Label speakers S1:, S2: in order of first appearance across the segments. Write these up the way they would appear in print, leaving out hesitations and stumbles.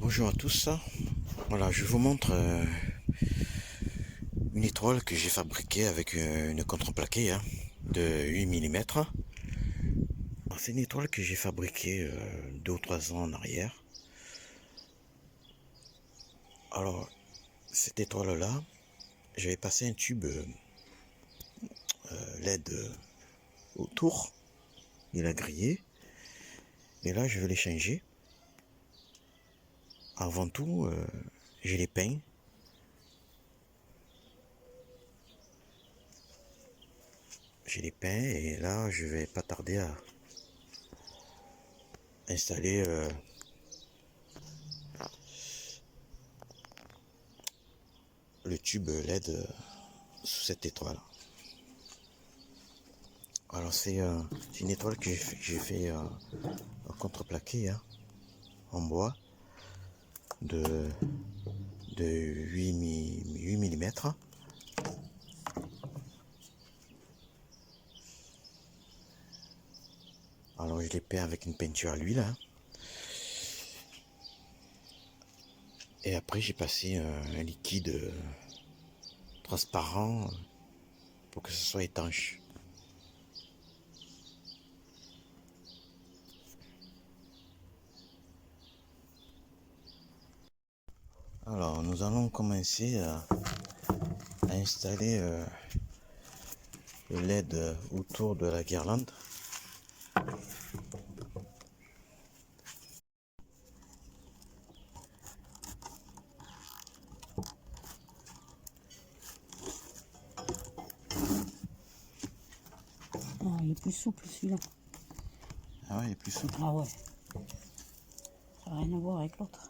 S1: Bonjour à tous. Voilà, je vous montre une étoile que j'ai fabriquée avec une contreplaqué de 8 mm. C'est une étoile que j'ai fabriquée 2 ou 3 ans en arrière. Alors, cette étoile-là, j'avais passé un tube LED autour. Il a grillé. Et là, je vais les changer. Avant tout, j'ai les peint. J'ai les peint et là, je vais pas tarder à installer le tube LED sous cette étoile. Alors c'est une étoile que j'ai fait en contreplaqué en bois de 8 mm. Alors je l'ai peint avec une peinture à l'huile. Et après j'ai passé un liquide transparent pour que ce soit étanche. Alors nous allons commencer à installer le LED autour de la guirlande.
S2: Ah, il est plus souple celui-là.
S1: Ah ouais, il est plus souple.
S2: Ah ouais. Ça n'a rien à voir avec l'autre.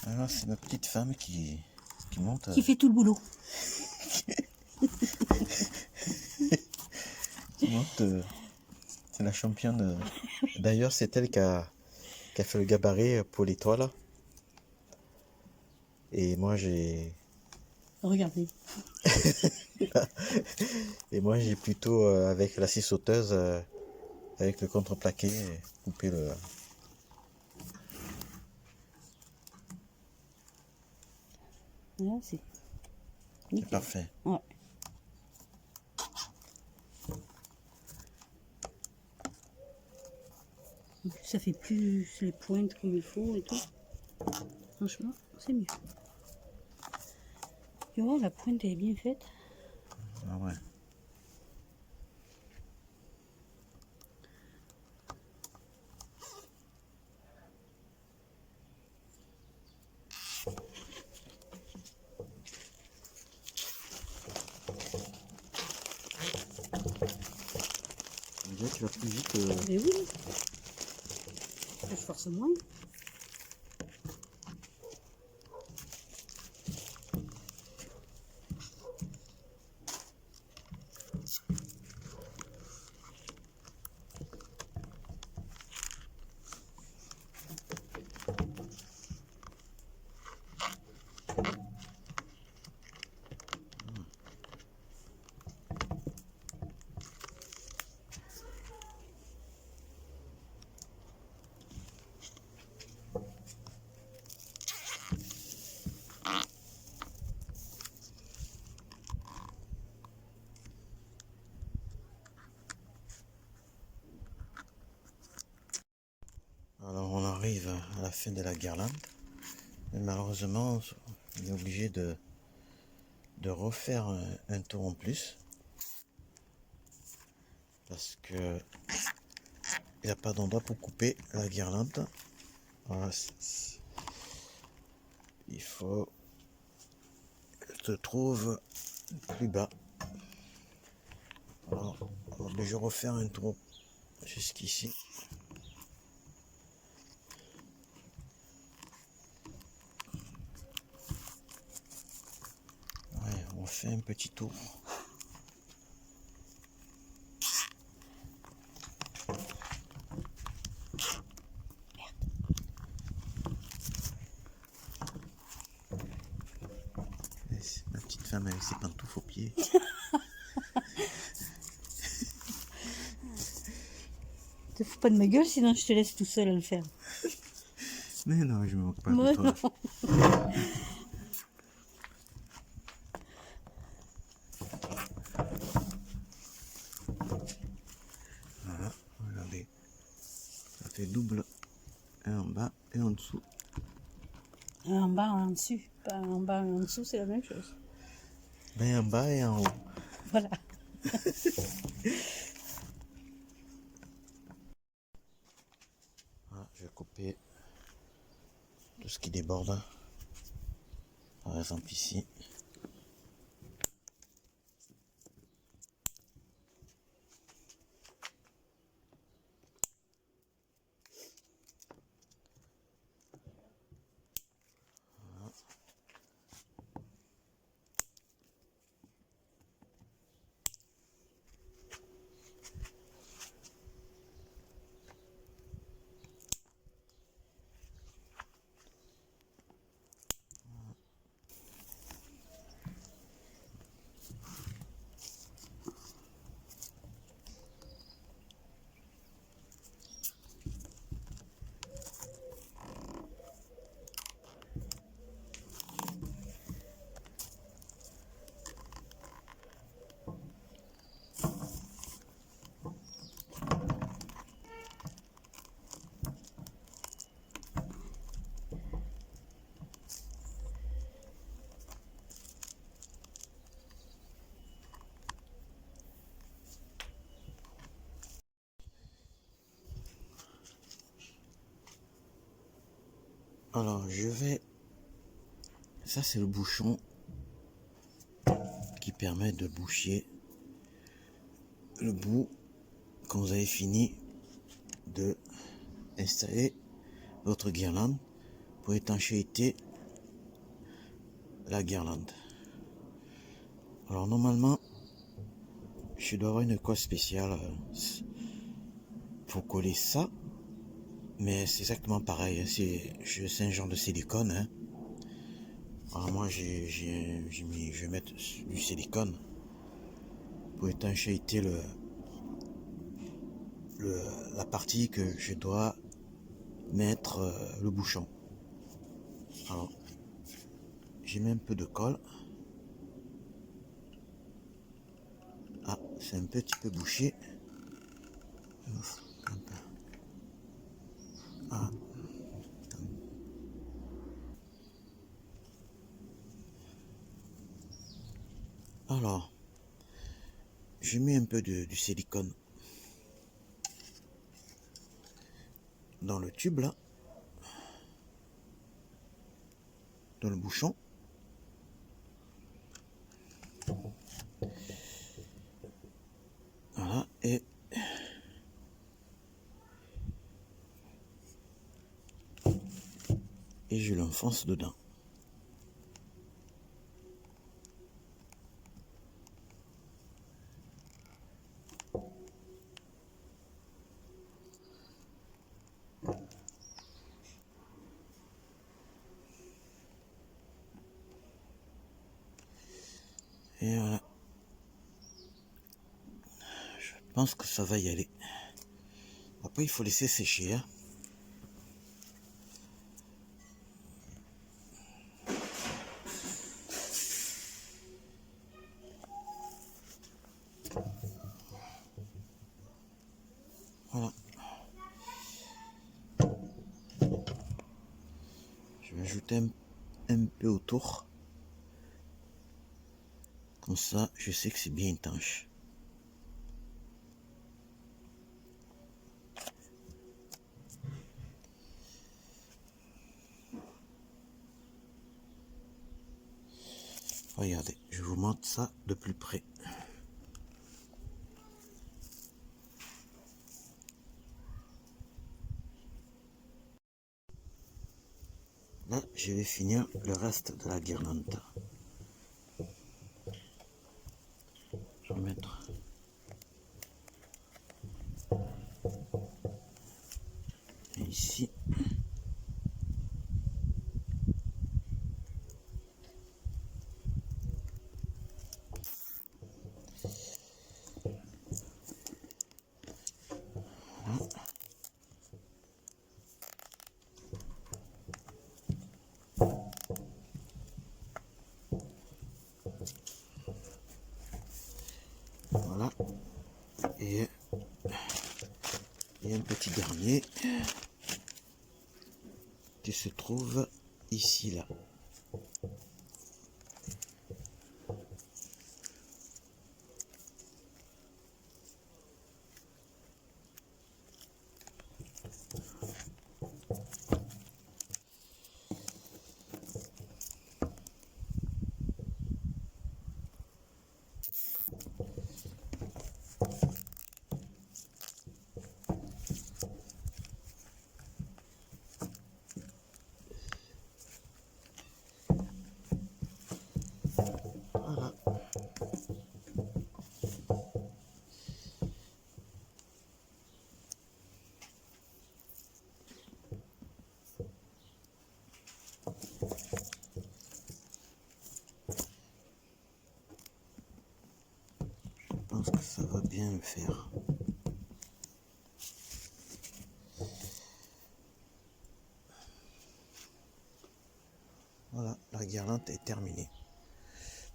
S1: Alors c'est ma petite femme qui monte.
S2: Qui fait tout le boulot.
S1: Qui monte. C'est la championne. D'ailleurs, c'est elle qui a fait le gabarit pour l'étoile. Et moi, j'ai
S2: Regardez.
S1: plutôt, avec la scie sauteuse, avec le contreplaqué, coupé le.
S2: Là, c'est
S1: C'est
S2: nickel.
S1: parfait.
S2: Ouais. En plus, ça fait plus les pointes comme il faut et tout. Franchement, c'est mieux. Tu vois, la pointe est bien faite.
S1: Ah ouais. Déjà, tu vas plus vite.
S2: Mais oui. Je force moins.
S1: Alors, on arrive à la fin de la guirlande. Mais malheureusement, on est obligé de refaire un tour en plus. Parce que il n'y a pas d'endroit pour couper la guirlande. Voilà, il faut qu'elle se trouve plus bas. Alors, je vais refaire un tour jusqu'ici. Ouais, on fait un petit tour. femme avec ses pantoufles aux pieds.
S2: Te fous pas de ma gueule, sinon je te laisse tout seul à le faire.
S1: Mais non, je me moque pas
S2: Moi,
S1: de toi.
S2: non.
S1: Voilà, regardez. Ça fait double. Un en bas et en dessous.
S2: En bas, en dessus. Pas en bas et en dessous, c'est la même chose.
S1: Ben en bas et en haut.
S2: Voilà.
S1: Voilà, je vais couper tout ce qui déborde. Par exemple ici. Alors je vais... Ça c'est le bouchon qui permet de boucher le bout quand vous avez fini de installer votre guirlande pour étanchéiter la guirlande. Alors normalement je dois avoir une colle spéciale pour coller ça, mais c'est exactement pareil, c'est un genre de silicone, hein. Alors moi je vais mettre du silicone pour étanchéiter la partie que je dois mettre le bouchon. Alors j'ai mis un peu de colle. Ah, c'est un petit peu bouché. Ah. Alors, j'ai mis un peu du silicone dans le tube là, dans le bouchon. Voilà, et je l'enfonce dedans. Et voilà. Je pense que ça va y aller. Après, il faut laisser sécher, hein. Voilà. Je vais ajouter un peu autour. Comme ça, je sais que c'est bien étanche. Regardez, je vous montre ça de plus près. Là, je vais finir le reste de la guirlande. Je vais mettre ici. Et il y a un petit dernier qui se trouve ici, là. Voilà. Je pense que ça va bien le faire. Voilà, la guirlande est terminée.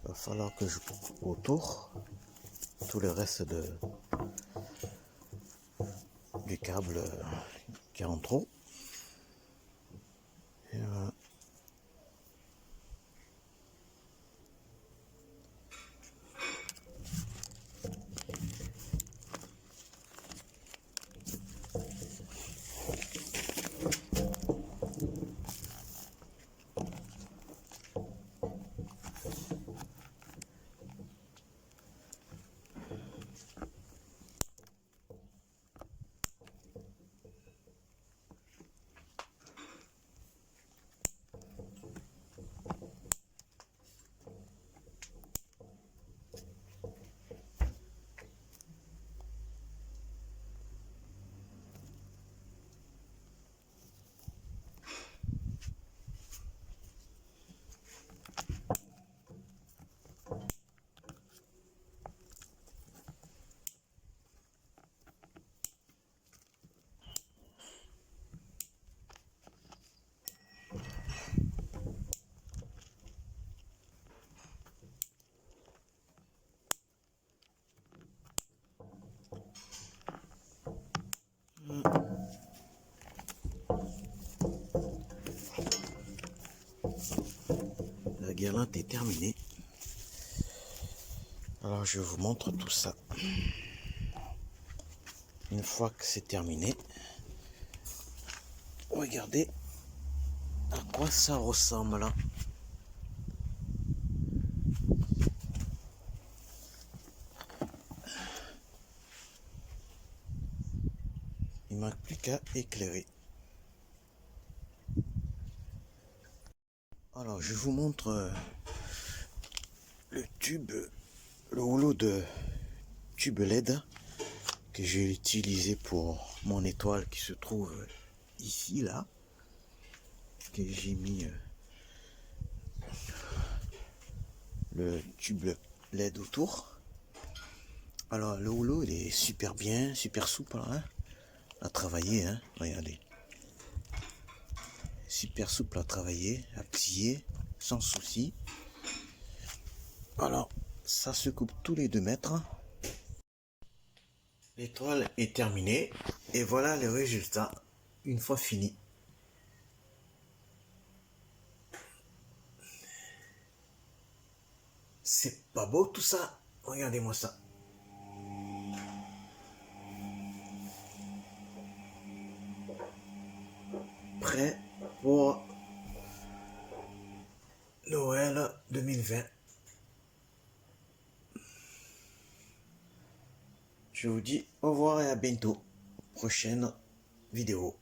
S1: Il va falloir que je coupe autour tout le reste du câble qui est en trop. Et voilà. La guirlande est terminée. Alors je vous montre tout ça. Une fois que c'est terminé, regardez à quoi ça ressemble là. Il manque plus qu'à éclairer. Alors je vous montre le tube, le rouleau de tube LED que j'ai utilisé pour mon étoile qui se trouve ici là, que j'ai mis le tube LED autour. Alors le rouleau il est super bien, super souple hein, à travailler hein, regardez. Super souple à travailler, à plier sans souci. Alors ça se coupe tous les 2 mètres. L'étoile est terminée et voilà le résultat une fois fini. C'est pas beau tout ça? Regardez-moi ça. Prêt pour Noël 2020. Je vous dis au revoir et à bientôt. Prochaine vidéo.